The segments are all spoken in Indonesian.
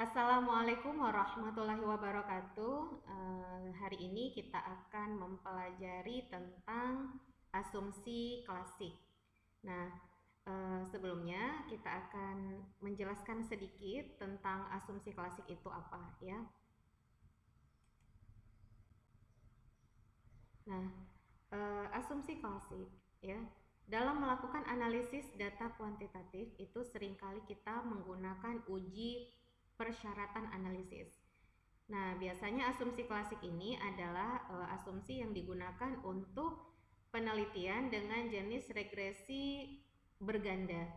Assalamualaikum warahmatullahi wabarakatuh. Hari ini kita akan mempelajari tentang asumsi klasik. Nah, sebelumnya kita akan menjelaskan sedikit tentang asumsi klasik itu apa ya. Nah, asumsi klasik ya. Dalam melakukan analisis data kuantitatif itu seringkali kita menggunakan uji persyaratan analisis. Nah, biasanya asumsi klasik ini adalah asumsi yang digunakan untuk penelitian dengan jenis regresi berganda.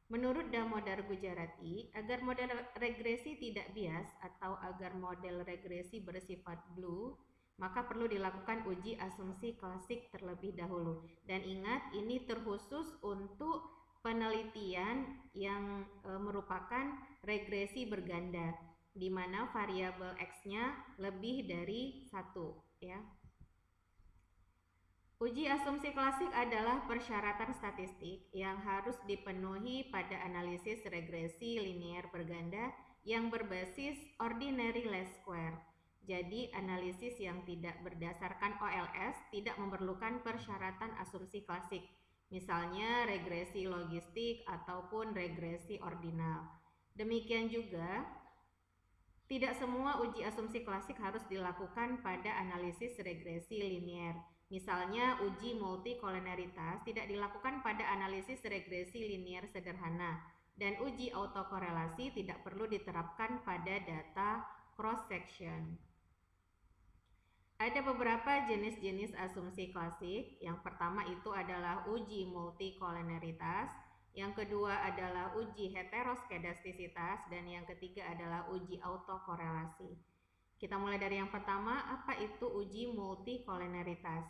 Menurut Damodar Gujarati, agar model regresi tidak bias atau agar model regresi bersifat blue, maka perlu dilakukan uji asumsi klasik terlebih dahulu. Dan ingat, ini terkhusus untuk penelitian yang merupakan regresi berganda, di mana variabel X-nya lebih dari 1 ya. Uji asumsi klasik adalah persyaratan statistik yang harus dipenuhi pada analisis regresi linear berganda yang berbasis ordinary least square. Jadi analisis yang tidak berdasarkan OLS tidak memerlukan persyaratan asumsi klasik, misalnya regresi logistik ataupun regresi ordinal. Demikian juga tidak semua uji asumsi klasik harus dilakukan pada analisis regresi linear. Misalnya uji multikolonaritas tidak dilakukan pada analisis regresi linear sederhana, dan uji autokorelasi tidak perlu diterapkan pada data cross section. Ada beberapa jenis-jenis asumsi klasik. Yang pertama itu adalah uji multikolonaritas, yang kedua adalah uji heteroskedastisitas, dan yang ketiga adalah uji autokorelasi. Kita mulai dari yang pertama, apa itu uji multikolonaritas?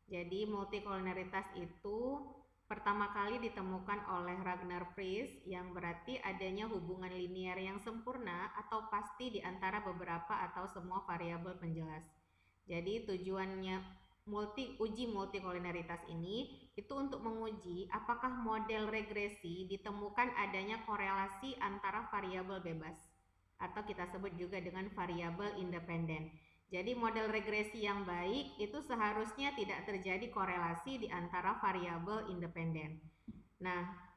Jadi multikolonaritas itu pertama kali ditemukan oleh Ragnar Friis, yang berarti adanya hubungan linear yang sempurna atau pasti di antara beberapa atau semua variabel penjelas. Jadi tujuannya uji multikolonaritas ini itu untuk menguji apakah model regresi ditemukan adanya korelasi antara variabel bebas, atau kita sebut juga dengan variabel independen. Jadi model regresi yang baik itu seharusnya tidak terjadi korelasi di antara variabel independen. Nah,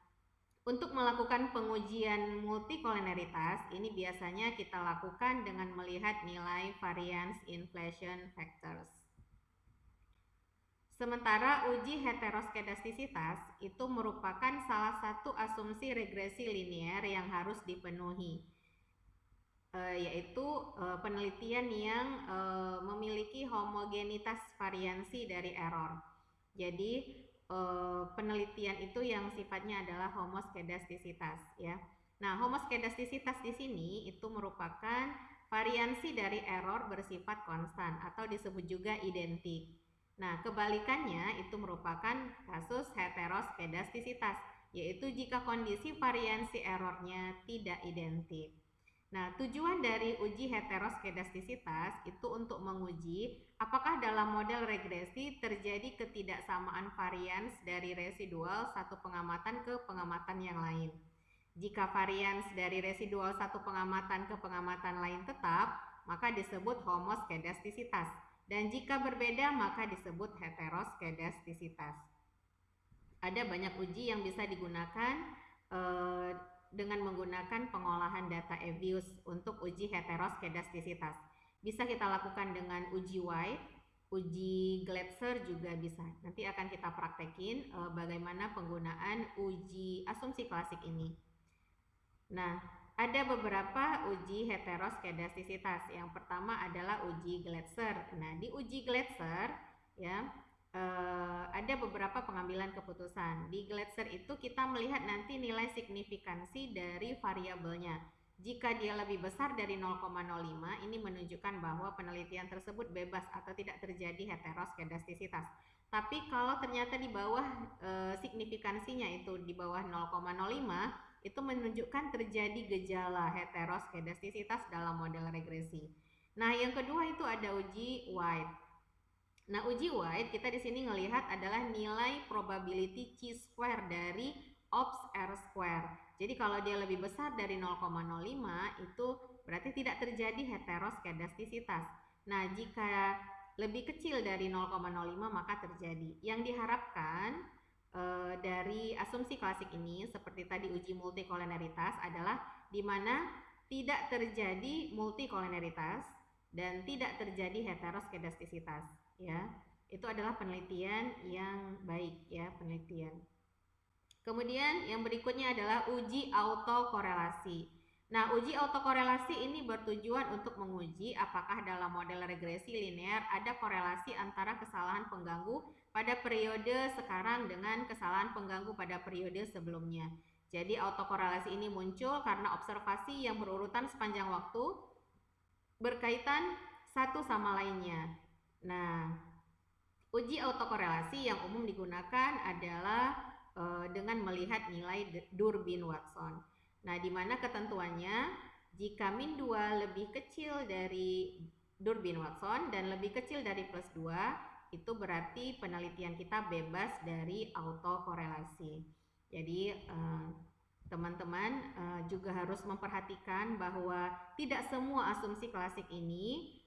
untuk melakukan pengujian multikolonaritas ini biasanya kita lakukan dengan melihat nilai variance inflation factors. Sementara uji heteroskedastisitas itu merupakan salah satu asumsi regresi linear yang harus dipenuhi, yaitu penelitian yang memiliki homogenitas variansi dari error. Jadi penelitian itu yang sifatnya adalah homoskedastisitas ya. Nah, homoskedastisitas di sini itu merupakan variansi dari error bersifat konstan atau disebut juga identik. Nah, kebalikannya itu merupakan kasus heteroskedastisitas, yaitu jika kondisi variansi errornya tidak identik. Nah, tujuan dari uji heteroskedastisitas itu untuk menguji apakah dalam model regresi terjadi ketidaksamaan varians dari residual satu pengamatan ke pengamatan yang lain. Jika varians dari residual satu pengamatan ke pengamatan lain tetap, maka disebut homoskedastisitas. Dan jika berbeda, maka disebut heteroskedastisitas. Ada banyak uji yang bisa digunakan dengan menggunakan pengolahan data Evius untuk uji heteroskedastisitas. Bisa kita lakukan dengan uji White, uji Glatzer juga bisa. Nanti akan kita praktekin bagaimana penggunaan uji asumsi klasik ini. Nah, ada beberapa uji heteroskedastisitas. Yang pertama adalah uji Glatzer. Nah, di uji Glatzer ya ada beberapa pengambilan keputusan. Di Glatzer itu kita melihat nanti nilai signifikansi dari variabelnya. Jika dia lebih besar dari 0,05, ini menunjukkan bahwa penelitian tersebut bebas atau tidak terjadi heteroskedastisitas. Tapi kalau ternyata di bawah signifikansinya itu di bawah 0,05, itu menunjukkan terjadi gejala heteroskedastisitas dalam model regresi. Nah, yang kedua itu ada uji White. Nah, uji White kita di sini ngelihat adalah nilai probability chi-square dari ops R square. Jadi kalau dia lebih besar dari 0,05 itu berarti tidak terjadi heteroskedastisitas. Nah, jika lebih kecil dari 0,05 maka terjadi. Yang diharapkan dari asumsi klasik ini seperti tadi uji multikolineritas adalah di mana tidak terjadi multikolineritas dan tidak terjadi heteroskedastisitas, ya. Itu adalah penelitian yang baik, ya, penelitian. Kemudian yang berikutnya adalah uji autokorelasi. Nah, uji autokorelasi ini bertujuan untuk menguji apakah dalam model regresi linear ada korelasi antara kesalahan pengganggu pada periode sekarang dengan kesalahan pengganggu pada periode sebelumnya. Jadi autokorelasi ini muncul karena observasi yang berurutan sepanjang waktu berkaitan satu sama lainnya. Nah, uji autokorelasi yang umum digunakan adalah dengan melihat nilai Durbin-Watson. Nah, di mana ketentuannya jika min 2 lebih kecil dari Durbin-Watson dan lebih kecil dari plus 2, itu berarti penelitian kita bebas dari autokorelasi. Jadi teman-teman juga harus memperhatikan bahwa tidak semua asumsi klasik ini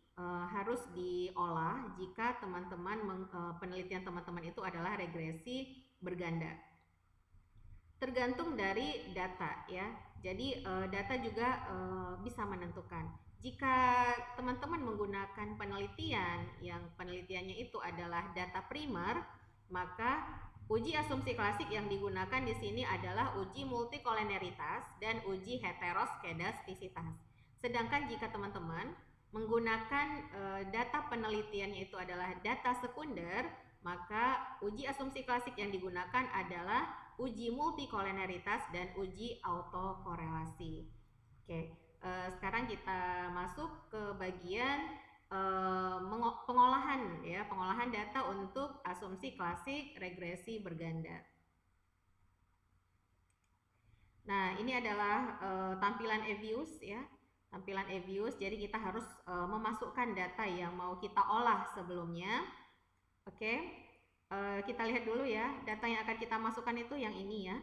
harus diolah jika teman-teman penelitian teman-teman itu adalah regresi berganda. Tergantung dari data, ya. Jadi data juga bisa menentukan. Jika teman-teman menggunakan penelitian yang penelitiannya itu adalah data primer, maka uji asumsi klasik yang digunakan di sini adalah uji multikolineritas dan uji heteroskedastisitas. Sedangkan jika teman-teman menggunakan data penelitiannya itu adalah data sekunder, maka uji asumsi klasik yang digunakan adalah uji multikolineritas dan uji autokorelasi. Oke, sekarang kita masuk ke bagian pengolahan, ya, pengolahan data untuk asumsi klasik regresi berganda. Nah, ini adalah tampilan EViews, ya, tampilan EViews. Jadi kita harus memasukkan data yang mau kita olah sebelumnya. Oke. Kita lihat dulu, ya, data yang akan kita masukkan itu yang ini, ya.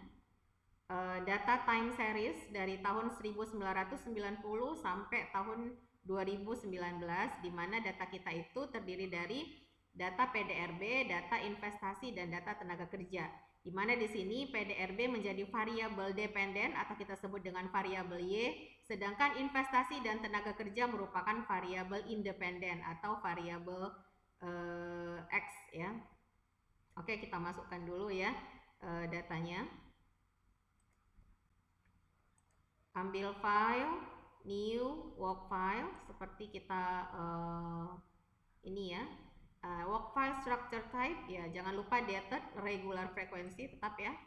Data time series dari tahun 1990 sampai tahun 2019, di mana data kita itu terdiri dari data PDRB, data investasi, dan data tenaga kerja. Di mana di sini PDRB menjadi variabel dependen atau kita sebut dengan variabel Y, sedangkan investasi dan tenaga kerja merupakan variabel independen atau variabel X, ya. Oke, kita masukkan dulu, ya, datanya. Ambil file, new, work file, seperti kita ini, ya, work file structure type, ya, jangan lupa dated, regular frequency, tetap, ya.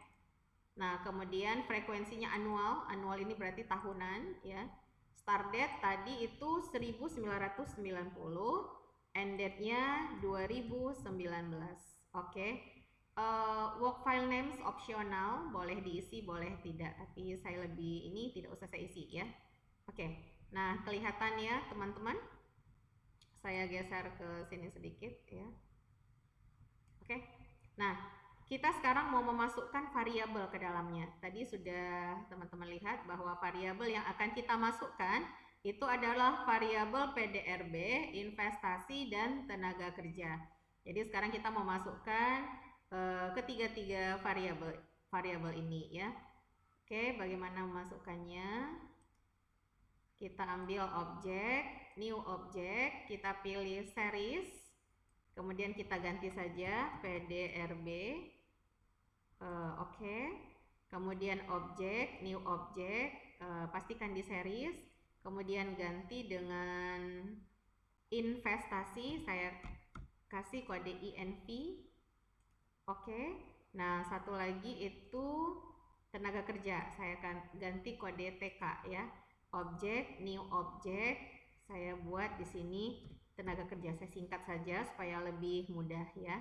Nah, kemudian frekuensinya annual, annual ini berarti tahunan, ya. Start date tadi itu 1990, end date-nya 2019. Oke. Work file names opsional, boleh diisi, boleh tidak, tapi saya lebih ini tidak usah saya isi, ya. Oke. Nah, kelihatan, ya, teman-teman. Saya geser ke sini sedikit, ya. Oke. Nah, kita sekarang mau memasukkan variabel ke dalamnya. Tadi sudah teman-teman lihat bahwa variabel yang akan kita masukkan itu adalah variabel PDRB, investasi, dan tenaga kerja. Jadi sekarang kita mau masukkan ketiga-tiga variabel ini, ya. Oke, bagaimana memasukkannya? Kita ambil objek, new object, kita pilih series, kemudian kita ganti saja PDRB. Oke. Kemudian objek, new object, pastikan di series, kemudian ganti dengan investasi, saya kasih kode INV. Oke. Nah, satu lagi itu tenaga kerja, saya akan ganti kode TK, ya. Objek, new object, saya buat di sini tenaga kerja, saya singkat saja supaya lebih mudah, ya.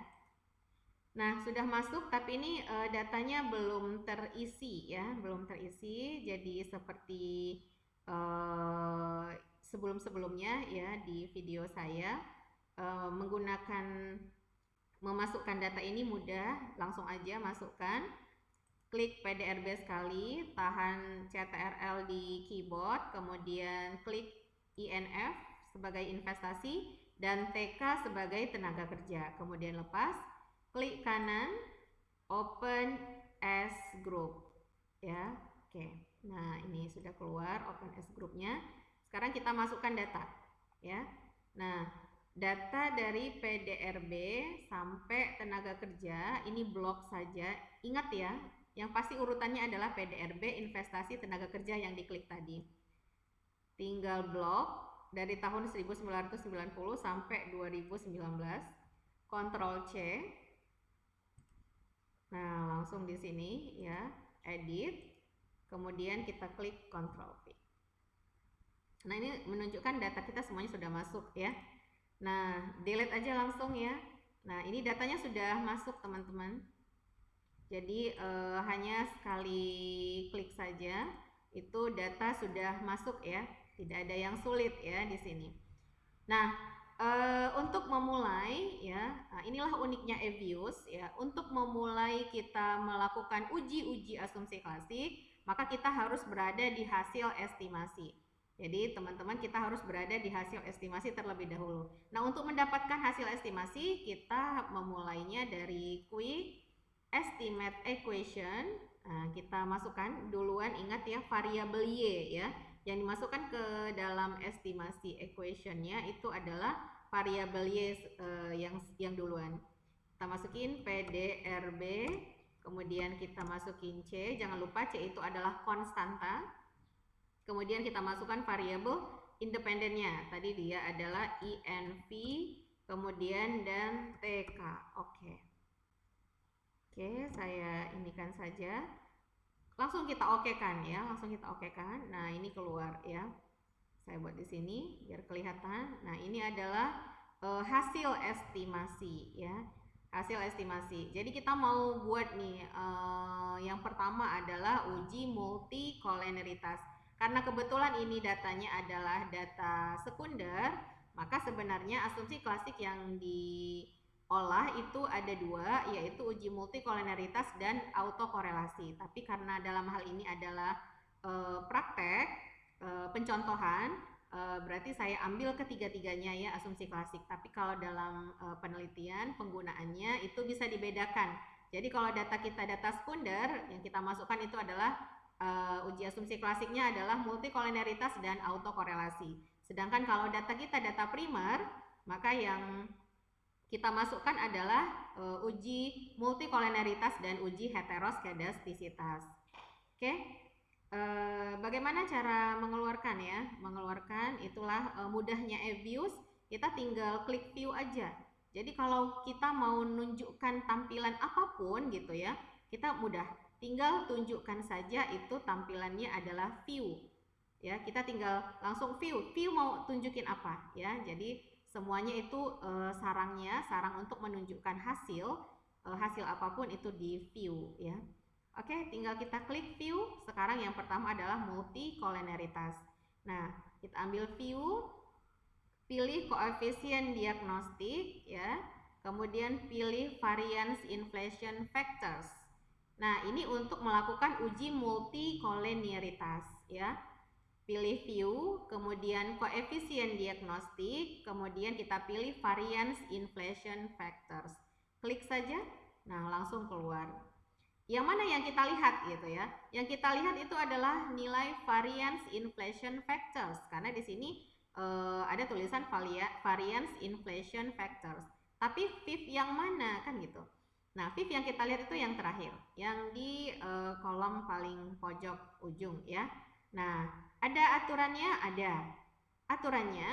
Nah, sudah masuk, tapi ini datanya belum terisi, ya, belum terisi. Jadi seperti sebelum-sebelumnya, ya, di video saya memasukkan data ini mudah, langsung aja masukkan. klik PDRB sekali, tahan CTRL di keyboard, kemudian klik INF sebagai investasi dan TK sebagai tenaga kerja. Kemudian lepas, klik kanan, open as group. Ya, oke. Nah, ini sudah keluar open as groupnya. Sekarang kita masukkan data, ya. Nah, data dari PDRB sampai tenaga kerja ini blok saja. Ingat ya, yang pasti urutannya adalah PDRB investasi tenaga kerja yang diklik tadi. Tinggal blok dari tahun 1990 sampai 2019. Ctrl C. Nah, langsung di sini ya, edit. Kemudian kita klik Ctrl V. Nah, ini menunjukkan data kita semuanya sudah masuk ya. Nah, delete aja langsung ya. Nah, ini datanya sudah masuk teman-teman. Jadi hanya sekali klik saja itu data sudah masuk ya, tidak ada yang sulit ya di sini. Nah, untuk memulai ya, inilah uniknya EViews ya. Untuk memulai kita melakukan uji asumsi klasik, maka kita harus berada di hasil estimasi. Jadi teman-teman kita harus berada di hasil estimasi terlebih dahulu. Nah, untuk mendapatkan hasil estimasi kita memulainya dari quick estimate equation. Nah, kita masukkan duluan, ingat ya, variabel Y ya. Yang dimasukkan ke dalam estimasi equationnya itu adalah variabel Y yang duluan. Kita masukin PDRB, kemudian kita masukin C. Jangan lupa C itu adalah konstanta. Kemudian kita masukkan variabel independennya. Tadi dia adalah INV, kemudian dan TK. Oke. Oke, saya inikan saja. Langsung kita okekan ya, langsung kita okekan. Nah, ini keluar ya. Saya buat di sini biar kelihatan. Nah, ini adalah hasil estimasi ya. Hasil estimasi. Jadi kita mau buat nih yang pertama adalah uji multikolenialitas. Karena kebetulan ini datanya adalah data sekunder, maka sebenarnya asumsi klasik yang diolah itu ada dua, yaitu uji multikolenialitas dan autokorelasi. Tapi karena dalam hal ini adalah praktek pencontohan, berarti saya ambil ketiga-tiganya ya asumsi klasik. Tapi kalau dalam penelitian penggunaannya itu bisa dibedakan. Jadi kalau data kita data sekunder, yang kita masukkan itu adalah uji asumsi klasiknya adalah multikolenialitas dan autokorelasi. Sedangkan kalau data kita data primer, maka yang kita masukkan adalah uji multikolenialitas dan uji heteroskedastisitas. Oke, bagaimana cara mengeluarkan ya? Mengeluarkan itulah mudahnya EViews. Kita tinggal klik view aja. Jadi kalau kita mau menunjukkan tampilan apapun gitu ya, kita mudah. Tinggal tunjukkan saja itu tampilannya adalah view. Ya, kita tinggal langsung view. View mau tunjukin apa ya? Jadi semuanya itu sarang untuk menunjukkan hasil apapun itu di view ya. Oke, tinggal kita klik view. Sekarang yang pertama adalah multikolenialitas. Nah, kita ambil view, pilih koefisien diagnostik ya. Kemudian pilih variance inflation factors. Nah, ini untuk melakukan uji multikolenialitas ya. Pilih view, kemudian koefisien diagnostik, kemudian kita pilih variance inflation factors. Klik saja. Nah, langsung keluar. Yang mana yang kita lihat gitu ya? Yang kita lihat itu adalah nilai variance inflation factors karena di sini ada tulisan variance inflation factors. Tapi VIF yang mana kan gitu. Nah, VIF yang kita lihat itu yang terakhir, yang di kolom paling pojok ujung ya. Nah, ada aturannya? Ada. Aturannya,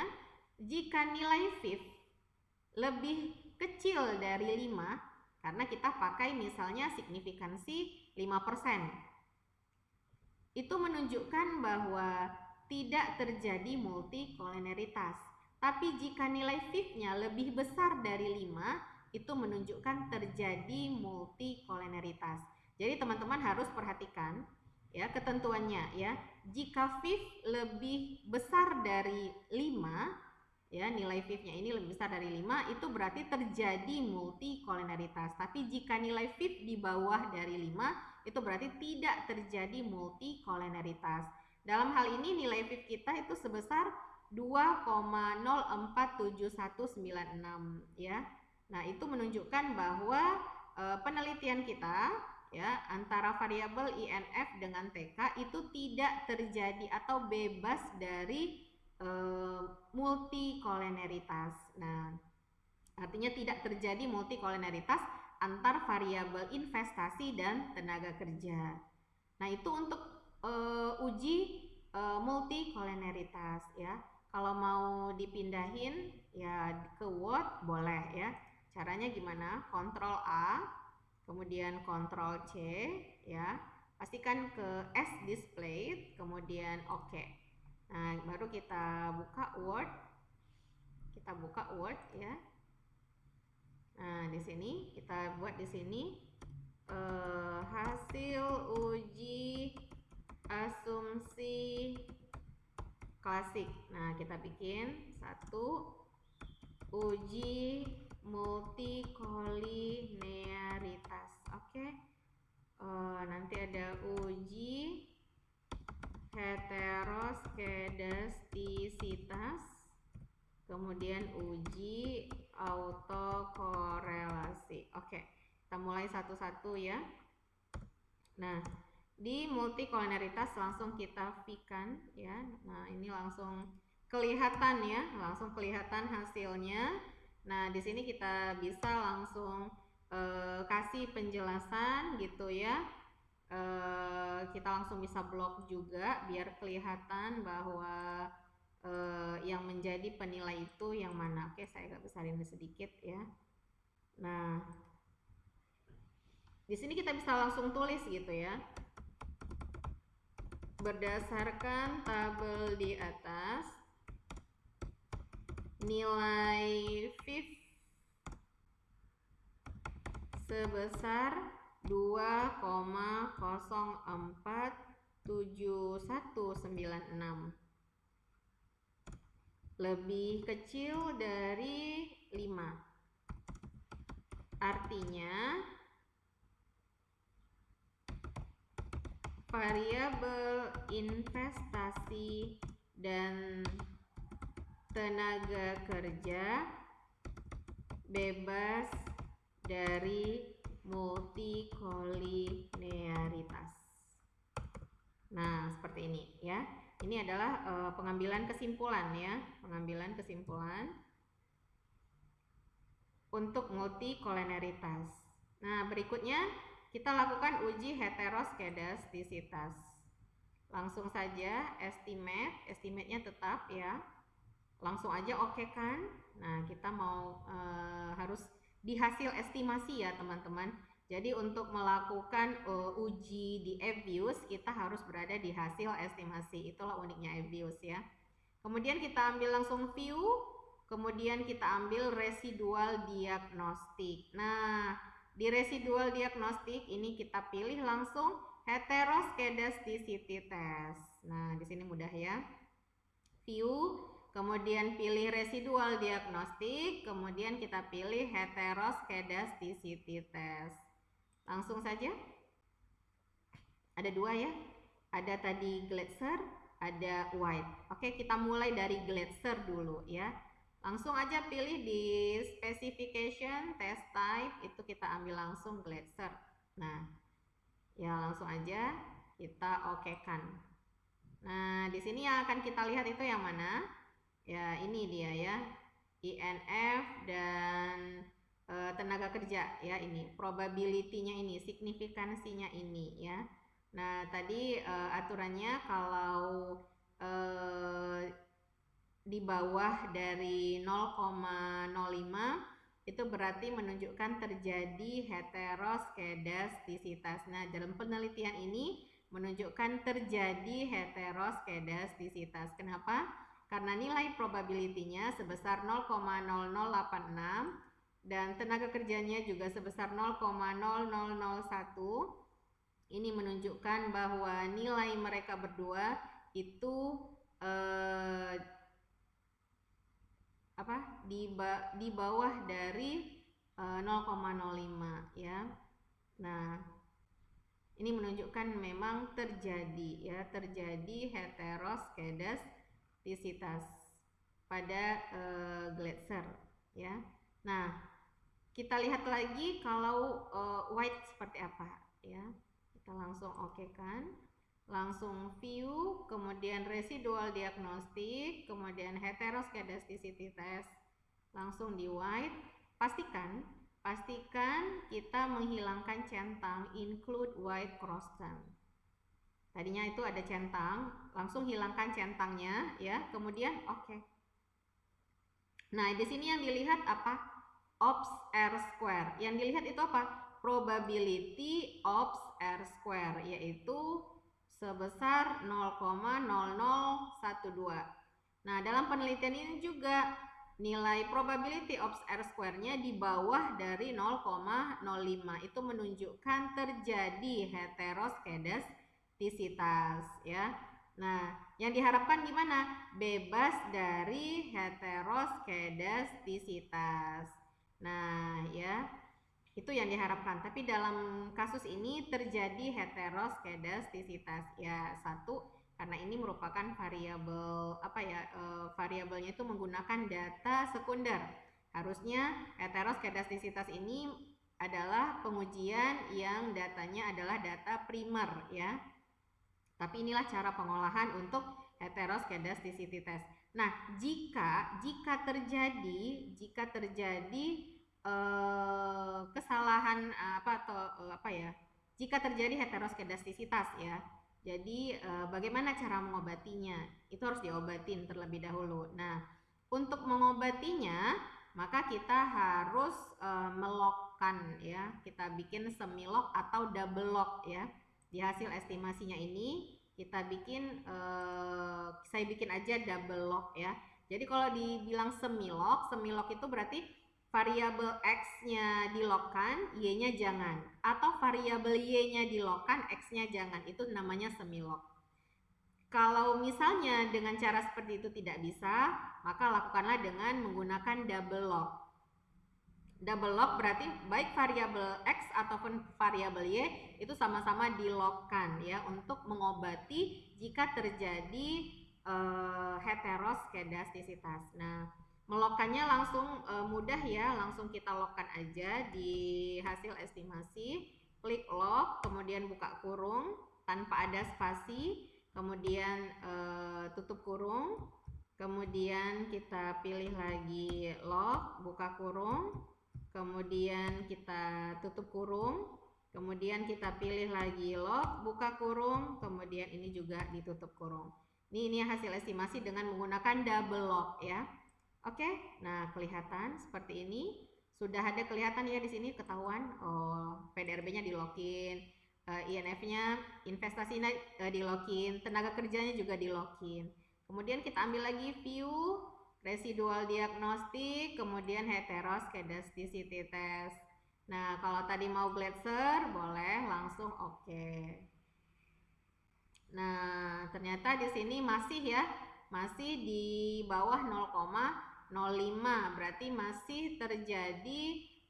jika nilai VIF lebih kecil dari 5, karena kita pakai misalnya signifikansi 5%, itu menunjukkan bahwa tidak terjadi multikolenialitas. Tapi jika nilai VIF-nya lebih besar dari 5, itu menunjukkan terjadi multikolenialitas. Jadi teman-teman harus perhatikan ya ketentuannya ya. Jika VIF lebih besar dari 5 ya, nilai VIF-nya ini lebih besar dari 5, itu berarti terjadi multikolenialitas. Tapi jika nilai VIF di bawah dari 5, itu berarti tidak terjadi multikoloneritas. Dalam hal ini nilai FIV kita itu sebesar 2,047196 ya. Nah, itu menunjukkan bahwa penelitian kita ya antara variabel INF dengan TK itu tidak terjadi atau bebas dari multikoloneritas. Nah, artinya tidak terjadi multikoloneritas antar variabel investasi dan tenaga kerja. Nah, itu untuk uji multikoloneritas ya. Kalau mau dipindahin ya ke Word boleh ya. Caranya gimana? Ctrl A, kemudian Ctrl C ya. Pastikan ke as displayed, kemudian OK. Nah, baru kita buka Word. Kita buka Word ya. Nah, di sini kita buat di sini hasil uji asumsi klasik. Nah, kita bikin satu uji multikolinearitas. Oke. Nanti ada uji heteroskedastisitas, kemudian uji autokorelasi. Oke, kita mulai satu-satu ya. Nah, di multikoloneritas langsung kita V-kan ya. Nah, ini langsung kelihatan ya, langsung kelihatan hasilnya. Nah, di sini kita bisa langsung kasih penjelasan gitu ya. Kita langsung bisa blok juga biar kelihatan bahwa yang menjadi penilai itu yang mana. Oke, saya agak besarin sedikit ya. Nah, di sini kita bisa langsung tulis gitu ya. Berdasarkan tabel di atas, nilai FIV sebesar 2,047196, lebih kecil dari 5. Artinya variabel investasi dan tenaga kerja bebas dari multikolinearitas. Nah, seperti ini ya. Ini adalah pengambilan kesimpulan ya, pengambilan kesimpulan untuk multikoloneritas. Nah, berikutnya kita lakukan uji heteroskedastisitas. Langsung saja estimate-nya tetap ya. Langsung aja oke kan? Nah, kita mau harus di hasil estimasi ya teman-teman. Jadi untuk melakukan uji di Abuse kita harus berada di hasil estimasi. Itulah uniknya Abuse ya. Kemudian kita ambil langsung view, kemudian kita ambil residual diagnostik. Nah, di residual diagnostik ini kita pilih langsung heteroskedasticity test. Nah, di sini mudah ya. View, kemudian pilih residual diagnostik, kemudian kita pilih heteroskedasticity test. Langsung saja. Ada dua ya. Ada tadi Glatzer, ada White. Oke, kita mulai dari Glatzer dulu ya. Langsung aja pilih di specification test type, itu kita ambil langsung Glatzer. Nah, ya langsung aja kita okekan. Nah, di sini yang akan kita lihat itu yang mana? Ya, ini dia ya. INF dan tenaga kerja ya, ini probability-nya ini, signifikansinya ini ya. Nah, tadi aturannya kalau di bawah dari 0,05 itu berarti menunjukkan terjadi heteroskedastisitas. Nah, dalam penelitian ini menunjukkan terjadi heteroskedastisitas. Kenapa? Karena nilai probability-nya sebesar 0,0086 dan tenaga kerjanya juga sebesar 0,0001. Ini menunjukkan bahwa nilai mereka berdua itu di bawah dari 0,05 ya. Nah, Ini menunjukkan memang terjadi ya, terjadi heteroskedastisitas pada Gletser ya. Nah, kita lihat lagi kalau White seperti apa ya. Kita langsung oke kan. Langsung view, kemudian residual diagnostik, kemudian heteroskedasticity test. Langsung di White. Pastikan kita menghilangkan centang, include white cross term. Tadinya itu ada centang, langsung hilangkan centangnya ya. Kemudian oke. Nah, di sini yang dilihat apa? Ops R square. Yang dilihat itu apa? Probability ops R square, yaitu sebesar 0,0012. Nah, dalam penelitian ini juga nilai probability of R square-nya di bawah dari 0,05. Itu menunjukkan terjadi heteroskedastisitas ya. Nah, yang diharapkan gimana? Bebas dari heteroskedastisitas. Nah, ya. Itu yang diharapkan. Tapi dalam kasus ini terjadi heteroskedastisitas. Ya, satu, karena ini merupakan variabel variabelnya itu menggunakan data sekunder. Harusnya heteroskedastisitas ini adalah pengujian yang datanya adalah data primer ya. Tapi inilah cara pengolahan untuk heteroskedasticity test. Nah, jika terjadi kesalahan jika terjadi heteroskedastisitas ya. Jadi bagaimana cara mengobatinya? Itu harus diobatin terlebih dahulu. Nah, untuk mengobatinya maka kita harus melokkan ya. Kita bikin semi lock atau double lock ya. Di hasil estimasinya ini kita bikin saya bikin aja double lock ya. Jadi kalau dibilang semi lock itu berarti variabel X-nya di-lock-kan, Y-nya jangan. Atau variabel Y-nya di-lock-kan, X-nya jangan. Itu namanya semi-lock. Kalau misalnya dengan cara seperti itu tidak bisa, maka lakukanlah dengan menggunakan double lock. Double lock berarti baik variabel X ataupun variabel Y itu sama-sama di-lock-kan ya, untuk mengobati jika terjadi heteroskedastisitas. Nah, melokkannya langsung mudah ya, langsung kita lockkan aja di hasil estimasi. Klik lock, kemudian buka kurung tanpa ada spasi, kemudian tutup kurung, kemudian kita pilih lagi lock, buka kurung, kemudian kita tutup kurung, kemudian kita pilih lagi lock, buka kurung, kemudian ini juga ditutup kurung. Ini hasil estimasi dengan menggunakan double lock ya. Oke, nah kelihatan seperti ini. Sudah ada kelihatan ya di sini, ketahuan. Oh, PDRB-nya di-lockin, INF-nya, investasinya di-lockin, tenaga kerjanya juga di-lockin. Kemudian kita ambil lagi view, residual diagnostik, kemudian heteroskedasticity test. Nah, kalau tadi mau Gletser, boleh langsung oke. Nah, ternyata di sini masih di bawah 0,05, berarti masih terjadi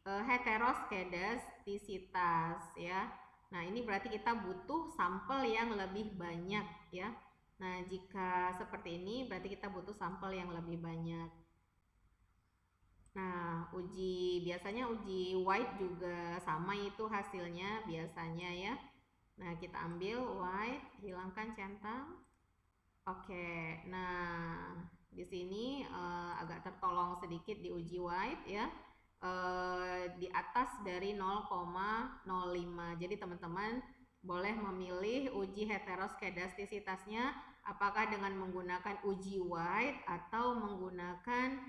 heteroskedastisitas ya. Nah, ini berarti kita butuh sampel yang lebih banyak ya. Nah, jika seperti ini berarti kita butuh sampel yang lebih banyak. Nah, biasanya uji White juga sama itu hasilnya biasanya ya. Nah, kita ambil White, hilangkan centang. Oke, nah di sini agak tertolong sedikit di uji White ya, di atas dari 0,05. Jadi teman-teman boleh memilih uji heteroskedastisitasnya apakah dengan menggunakan uji White atau menggunakan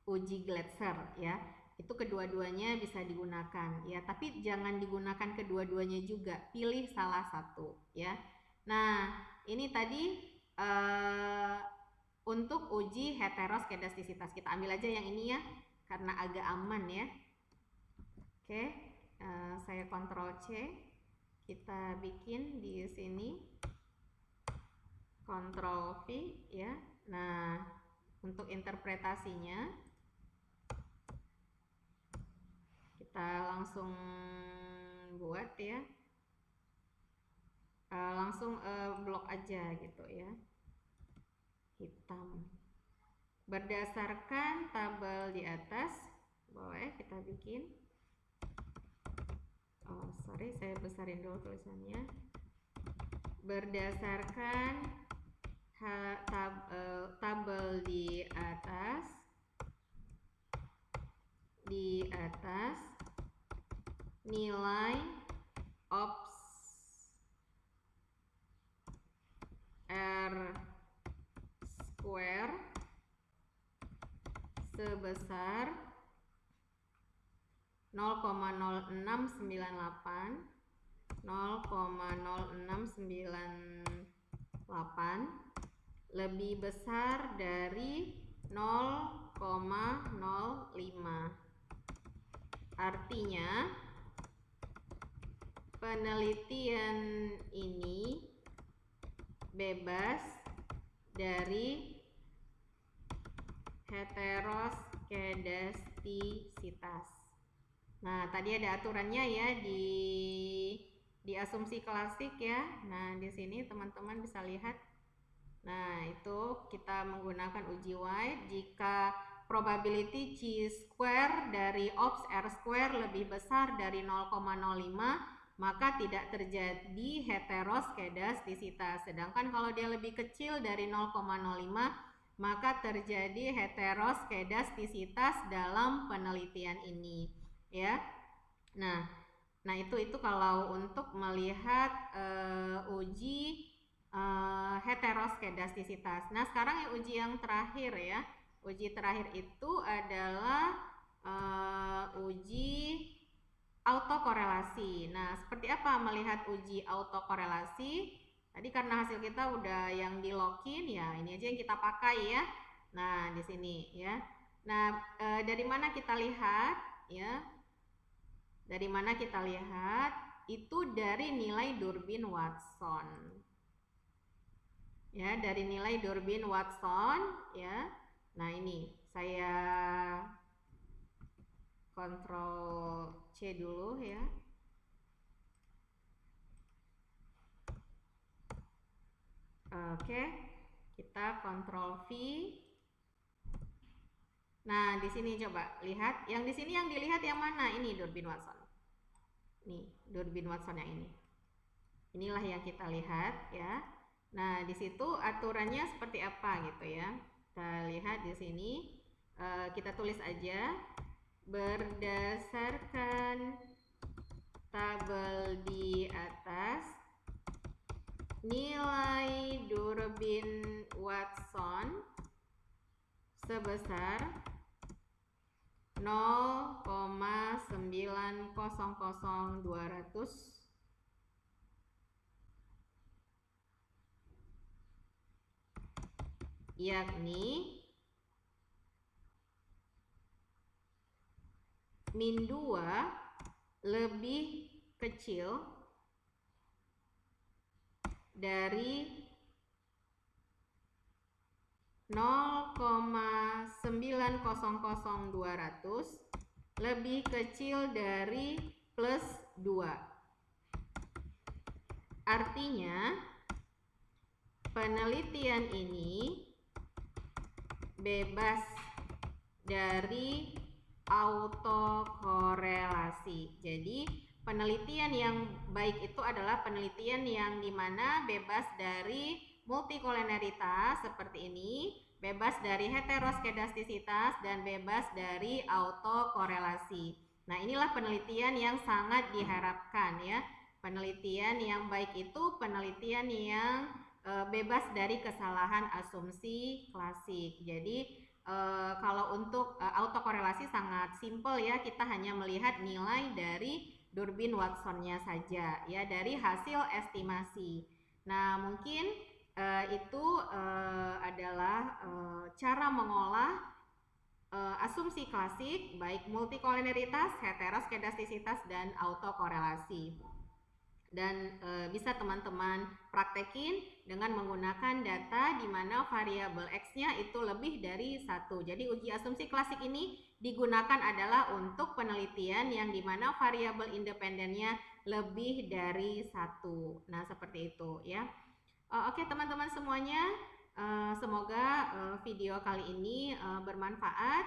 uji Gletser ya. Itu kedua-duanya bisa digunakan ya, tapi jangan digunakan kedua-duanya juga, pilih salah satu ya. Nah, ini tadi untuk uji heteroskedastisitas. Kita ambil aja yang ini ya, karena agak aman ya. Oke, saya Ctrl C, kita bikin di sini Ctrl V ya. Nah, untuk interpretasinya Kita langsung buat ya. Langsung blok aja gitu ya. Hitam. Berdasarkan tabel di atas, boleh kita bikin. Oh, sorry, saya besarin dulu tulisannya. Berdasarkan tabel di atas, nilai ops R square sebesar 0,0698 lebih besar dari 0,05. Artinya penelitian ini bebas dari heteroskedastisitas. Nah, tadi ada aturannya ya di asumsi klasik ya. Nah, di sini teman-teman bisa lihat. Nah, itu kita menggunakan uji White jika probability chi square dari ops R square lebih besar dari 0,05, maka tidak terjadi heteroskedastisitas. Sedangkan kalau dia lebih kecil dari 0,05, maka terjadi heteroskedastisitas dalam penelitian ini ya. Nah itu kalau untuk melihat uji heteroskedastisitas. Nah, sekarang uji yang terakhir ya. Uji terakhir itu adalah uji autokorelasi. Nah, seperti apa melihat uji autokorelasi? Tadi karena hasil kita udah yang di login ya, ini aja yang kita pakai ya. Nah, di sini ya. Nah, dari mana kita lihat ya? Dari mana kita lihat? Itu dari nilai Durbin Watson. Ya, dari nilai Durbin Watson ya. Nah, ini saya Ctrl C dulu ya. Oke, kita Ctrl V. Nah, di sini coba lihat. Yang di sini yang dilihat yang mana? Ini Durbin Watson. Nih, Durbin Watson yang ini. Inilah yang kita lihat ya. Nah, di situ aturannya seperti apa gitu ya. Kita lihat di sini, kita tulis aja berdasarkan tabel di atas, nilai Durbin Watson sebesar 0,900200 yakni min 2 lebih kecil dari 0,900200 lebih kecil dari plus 2. Artinya penelitian ini bebas dari autokorelasi. Jadi penelitian yang baik itu adalah penelitian yang dimana bebas dari multikolenialitas seperti ini, bebas dari heteroskedastisitas, dan bebas dari autokorelasi. Nah, inilah penelitian yang sangat diharapkan ya. Penelitian yang baik itu penelitian yang bebas dari kesalahan asumsi klasik. Jadi kalau untuk autokorelasi sangat simpel ya, kita hanya melihat nilai dari Durbin Watson-nya saja ya, dari hasil estimasi. Nah, mungkin itu adalah cara mengolah asumsi klasik baik multikolenialitas, heteroskedastisitas, dan autokorelasi. Dan bisa teman-teman praktekin dengan menggunakan data di mana variabel X-nya itu lebih dari 1. Jadi uji asumsi klasik ini digunakan adalah untuk penelitian yang di mana variabel independennya lebih dari 1. Nah, seperti itu ya. Oke teman-teman semuanya, semoga video kali ini bermanfaat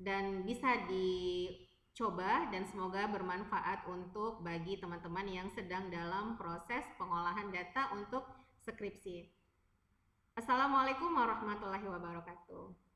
dan bisa dicoba, dan semoga bermanfaat untuk bagi teman-teman yang sedang dalam proses pengolahan data untuk skripsi. Assalamualaikum warahmatullahi wabarakatuh.